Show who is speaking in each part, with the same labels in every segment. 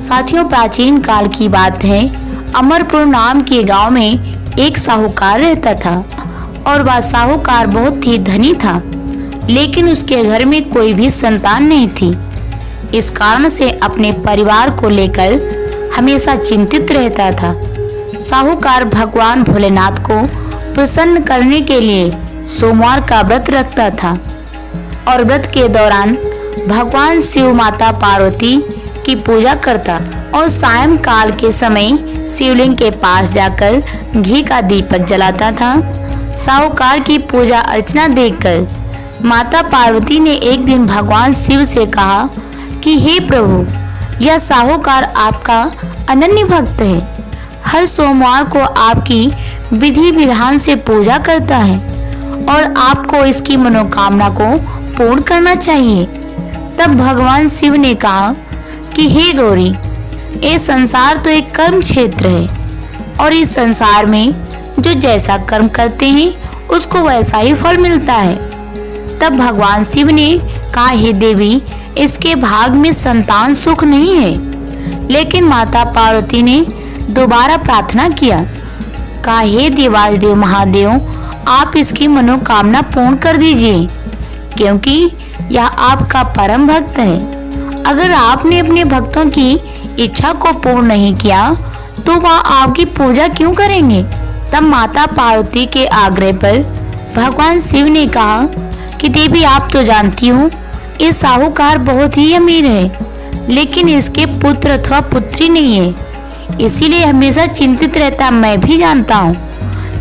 Speaker 1: साथियों, प्राचीन काल की बात है। अमरपुर नाम के गांव में एक साहूकार रहता था और वह साहूकार बहुत ही धनी था, लेकिन उसके घर में कोई भी संतान नहीं थी। इस कारण से अपने परिवार को लेकर हमेशा चिंतित रहता था। साहूकार भगवान भोलेनाथ को प्रसन्न करने के लिए सोमवार का व्रत रखता था और व्रत के दौरान भगवान शिव, माता पार्वती की पूजा करता और सायंकाल के समय शिवलिंग के पास जाकर घी का दीपक जलाता था। साहूकार की पूजा अर्चना देखकर माता पार्वती ने एक दिन भगवान शिव से कहा कि हे प्रभु, यह साहूकार आपका अनन्य भक्त है। हर सोमवार को आपकी विधि विधान से पूजा करता है और आपको इसकी मनोकामना को पूर्ण करना चाहिए। तब भगवान शिव ने कहा कि हे गौरी, ये संसार तो एक कर्म क्षेत्र है और इस संसार में जो जैसा कर्म करते हैं उसको वैसा ही फल मिलता है। तब भगवान शिव ने कहा, हे देवी, इसके भाग में संतान सुख नहीं है। लेकिन माता पार्वती ने दोबारा प्रार्थना किया, कहा, हे देवाधिदेव महादेव, आप इसकी मनोकामना पूर्ण कर दीजिए, क्योंकि यह आपका परम भक्त है। अगर आपने अपने भक्तों की इच्छा को पूर्ण नहीं किया तो वह आपकी पूजा क्यों करेंगे। तब माता पार्वती के आग्रह पर भगवान शिव ने कहा कि देवी, आप तो जानती हो ये साहूकार बहुत ही अमीर है, लेकिन इसके पुत्र अथवा पुत्री नहीं है, इसीलिए हमेशा चिंतित रहता। मैं भी जानता हूँ,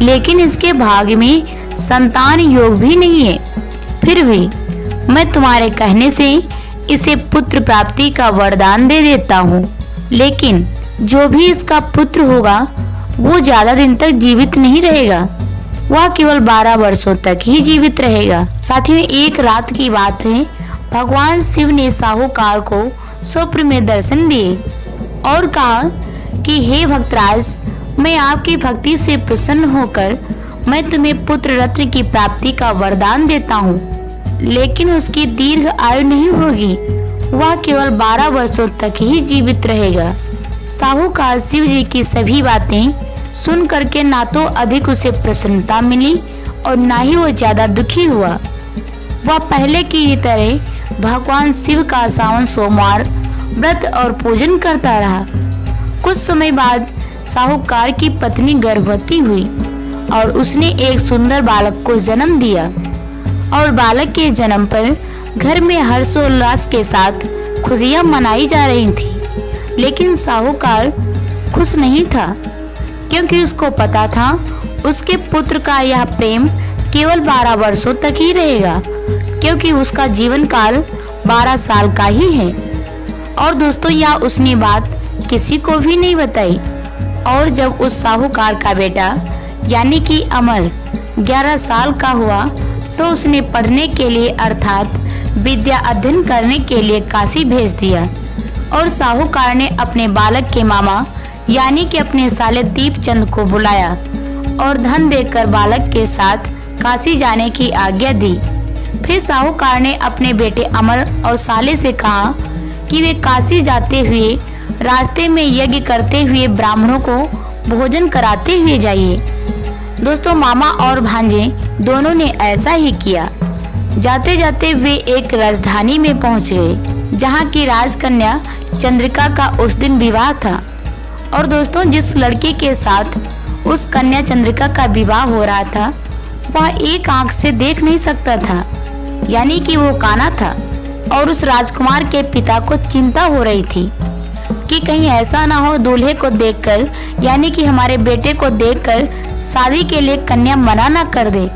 Speaker 1: लेकिन इसके भाग्य में संतान योग भी नहीं है। फिर भी मैं तुम्हारे कहने से इसे पुत्र प्राप्ति का वरदान दे देता हूँ, लेकिन जो भी इसका पुत्र होगा वो ज्यादा दिन तक जीवित नहीं रहेगा, वह केवल 12 वर्षों तक ही जीवित रहेगा। साथियों, एक रात की बात है, भगवान शिव ने साहूकार को स्वप्न में दर्शन दिए और कहा कि हे भक्तराज, मैं आपकी भक्ति से प्रसन्न होकर मैं तुम्हें पुत्र रत्न की प्राप्ति का वरदान देता हूँ, लेकिन उसकी दीर्घ आयु नहीं होगी, वह केवल 12 वर्षों तक ही जीवित रहेगा। साहूकार शिव जी की सभी बातें सुन करके ना तो अधिक उसे प्रसन्नता मिली और ना ही वो ज्यादा दुखी हुआ। वह पहले की तरह भगवान शिव का सावन सोमवार व्रत और पूजन करता रहा। कुछ समय बाद साहूकार की पत्नी गर्भवती हुई और उसने एक सुंदर बालक को जन्म दिया और बालक के जन्म पर घर में हर्षोल्लास के साथ खुशियां मनाई जा रही थी। लेकिन साहूकार खुश नहीं था, क्योंकि उसको पता था उसके पुत्र का यह प्रेम केवल 12 वर्षों तक ही रहेगा, क्योंकि उसका जीवन काल 12 साल का ही है। और दोस्तों, यह उसने बात किसी को भी नहीं बताई। और जब उस साहूकार का बेटा यानी कि अमर 11 साल का हुआ तो उसने पढ़ने के लिए अर्थात विद्या अध्ययन करने के लिए काशी भेज दिया और साहूकार ने अपने बालक के मामा यानी कि अपने साले दीपचंद को बुलाया और धन देकर बालक के साथ काशी जाने की आज्ञा दी। फिर साहूकार ने अपने बेटे अमर और साले से कहा कि वे काशी जाते हुए रास्ते में यज्ञ करते हुए ब्राह्मणों को भोजन कराते हुए जाइए। दोस्तों, मामा और भांजे दोनों ने ऐसा ही किया। जाते जाते वे एक राजधानी में पहुंच गए, जहां की राजकन्या चंद्रिका का उस दिन विवाह था। और दोस्तों, जिस लड़के के साथ उस कन्या चंद्रिका का विवाह हो रहा था वह एक आंख से देख नहीं सकता था, यानी कि वो काना था। और उस राजकुमार के पिता को चिंता हो रही थी कि कहीं ऐसा ना हो दूल्हे को देखकर यानी कि हमारे बेटे को देखकर शादी के लिए कन्या मना ना कर दे।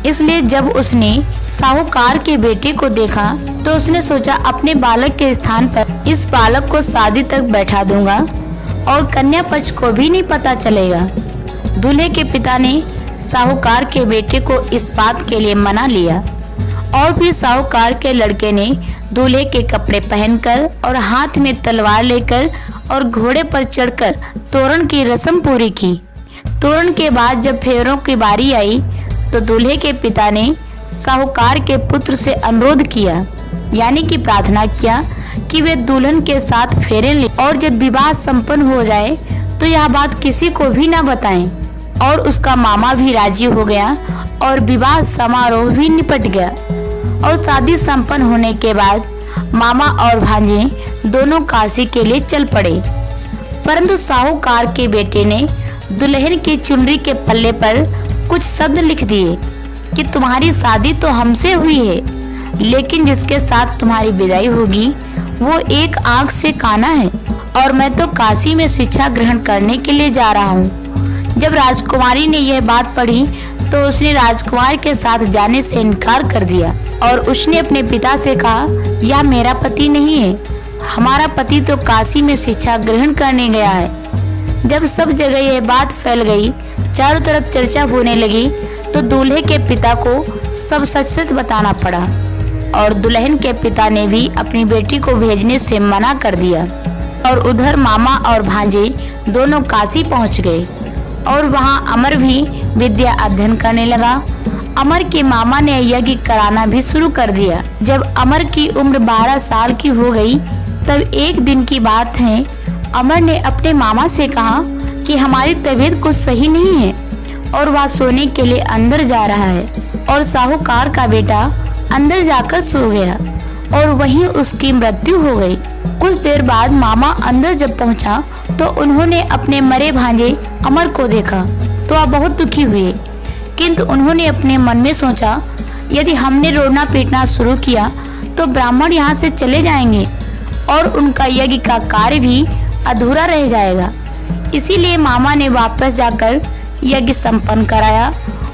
Speaker 1: इसलिए जब उसने साहूकार के बेटे को देखा तो उसने सोचा अपने बालक के स्थान पर इस बालक को शादी तक बैठा दूंगा और कन्या पक्ष को भी नहीं पता चलेगा। दूल्हे के पिता ने साहूकार के बेटे को इस बात के लिए मना लिया और फिर साहूकार के लड़के ने दूल्हे के कपड़े पहनकर और हाथ में तलवार लेकर और घोड़े पर चढ़कर तोरण की रस्म पूरी की। तोरण के बाद जब फेरों की बारी आई तो दूल्हे के पिता ने साहूकार के पुत्र से अनुरोध किया यानी कि प्रार्थना किया कि वे दुल्हन के साथ फेरे लें और जब विवाह संपन्न हो जाए तो यह बात किसी को भी न बताएं। और उसका मामा भी राजी हो गया और विवाह समारोह भी निपट गया। और शादी संपन्न होने के बाद मामा और भांजे दोनों काशी के लिए चल पड़े। परंतु साहूकार के बेटे ने दुल्हन की चुनरी के पल्ले पर कुछ शब्द लिख दिए कि तुम्हारी शादी तो हमसे हुई है, लेकिन जिसके साथ तुम्हारी विदाई होगी वो एक आंख से काना है और मैं तो काशी में शिक्षा ग्रहण करने के लिए जा रहा हूँ। जब राजकुमारी ने यह बात पढ़ी तो उसने राजकुमार के साथ जाने से इनकार कर दिया और उसने अपने पिता से कहा, यह मेरा पति नहीं है, हमारा पति तो काशी में शिक्षा ग्रहण करने गया है। जब सब जगह यह बात फैल गई, चारों तरफ चर्चा होने लगी, तो दूल्हे के पिता को सब सच सच बताना पड़ा और दुल्हन के पिता ने भी अपनी बेटी को भेजने से मना कर दिया। और उधर मामा और भांजे दोनों काशी पहुंच गए और वहां अमर भी विद्या अध्ययन करने लगा। अमर के मामा ने यज्ञ कराना भी शुरू कर दिया। जब अमर की उम्र 12 साल की हो गई तब एक दिन की बात है, अमर ने अपने मामा से कहा कि हमारी तबीयत कुछ सही नहीं है और वह सोने के लिए अंदर जा रहा है। और साहूकार का बेटा अंदर जाकर सो गया और वहीं उसकी मृत्यु हो गई। कुछ देर बाद मामा अंदर जब पहुंचा तो उन्होंने अपने मरे भांजे अमर को देखा तो वह बहुत दुखी हुए, किंतु उन्होंने अपने मन में सोचा, यदि हमने रोना पीटना शुरू किया तो ब्राह्मण यहाँ से चले जाएंगे और उनका यज्ञ का कार्य भी अधूरा रह जाएगा। इसीलिए मामा ने वापस जाकर यज्ञ संपन्न कराया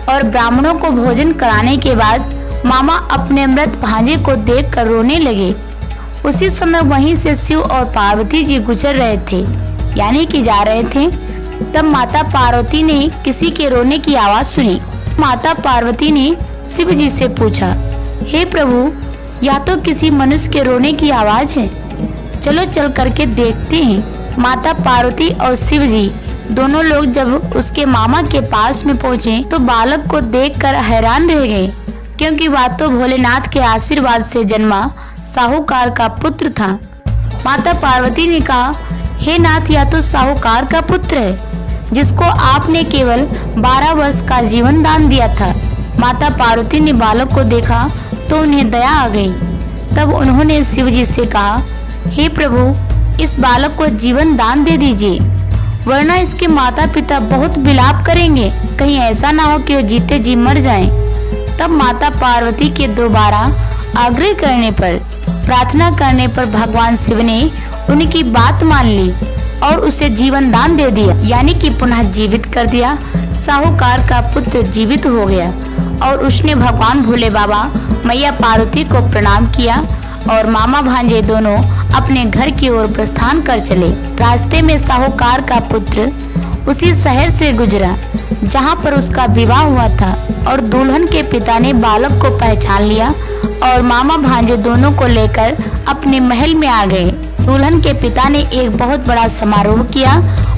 Speaker 1: और ब्राह्मणों को भोजन कराने के बाद मामा अपने मृत भांजे को देखकर रोने लगे। उसी समय वहीं से शिव और पार्वती जी गुजर रहे थे, यानी कि जा रहे थे। तब माता पार्वती ने किसी के रोने की आवाज सुनी। माता पार्वती ने शिव जी से पूछा, हे प्रभु, यह तो किसी मनुष्य के रोने की आवाज है, चलो चल करके देखते हैं। माता पार्वती और शिव जी दोनों लोग जब उसके मामा के पास में पहुँचे तो बालक को देखकर हैरान रह गए, क्योंकि वह तो भोलेनाथ के आशीर्वाद से जन्मा साहूकार का पुत्र था। माता पार्वती ने कहा, हे नाथ, यह तो साहूकार का पुत्र है जिसको आपने केवल 12 वर्ष का जीवन दान दिया था। माता पार्वती ने बालक को देखा तो उन्हें दया आ गई। तब उन्होंने शिव जी से कहा, हे प्रभु, इस बालक को जीवन दान दे दीजिए, वरना इसके माता पिता बहुत विलाप करेंगे, कहीं ऐसा ना हो कि वो जीते जी मर जाएं। तब माता पार्वती के दोबारा आग्रह करने पर, प्रार्थना करने पर भगवान शिव ने उनकी बात मान ली और उसे जीवन दान दे दिया, यानी कि पुनः जीवित कर दिया। साहूकार का पुत्र जीवित हो गया और उसने भगवान भोले बाबा, मैया पार्वती को प्रणाम किया और मामा भांजे दोनों अपने घर की ओर प्रस्थान कर चले। रास्ते में साहूकार का पुत्र उसी शहर से गुजरा जहां पर उसका विवाह हुआ था और दुल्हन के पिता ने बालक को पहचान लिया और मामा भांजे दोनों को लेकर अपने महल में आ गए। दुल्हन के पिता ने एक बहुत बड़ा समारोह किया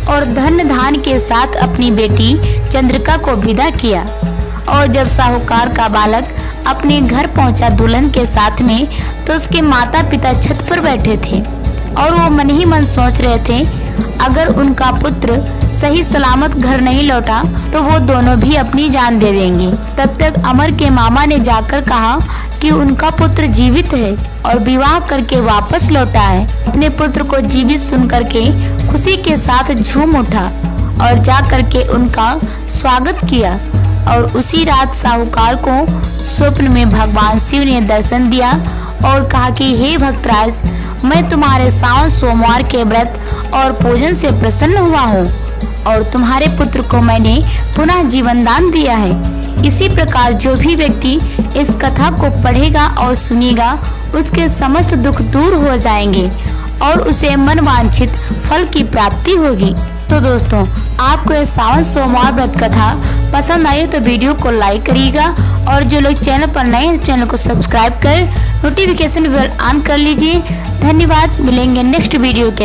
Speaker 1: और धन धान के साथ अपनी बेटी चंद्रिका को विदा किया। और जब साहूकार का बालक अपने घर पहुंचा दुल्हन के साथ में, तो उसके माता पिता छत पर बैठे थे और वो मन ही मन सोच रहे थे, अगर उनका पुत्र सही सलामत घर नहीं लौटा तो वो दोनों भी अपनी जान दे देंगे। तब तक अमर के मामा ने जाकर कहा कि उनका पुत्र जीवित है और विवाह करके वापस लौटा है। अपने पुत्र को जीवित सुन करके खुशी के साथ झूम उठा और जा करके उनका स्वागत किया। और उसी रात साहूकार को स्वप्न में भगवान शिव ने दर्शन दिया और कहा कि हे भक्तराज, मैं तुम्हारे सावन सोमवार के व्रत और पूजन से प्रसन्न हुआ हूँ और तुम्हारे पुत्र को मैंने पुनः जीवन दान दिया है। इसी प्रकार जो भी व्यक्ति इस कथा को पढ़ेगा और सुनेगा, उसके समस्त दुख दूर हो जाएंगे और उसे मनवांछित फल की प्राप्ति होगी। तो दोस्तों, आपको ये सावन सोमवार व्रत कथा पसंद आई तो वीडियो को लाइक करिएगा और जो लोग चैनल पर नए हैं चैनल को सब्सक्राइब कर नोटिफिकेशन बेल ऑन कर लीजिए। धन्यवाद। मिलेंगे नेक्स्ट वीडियो के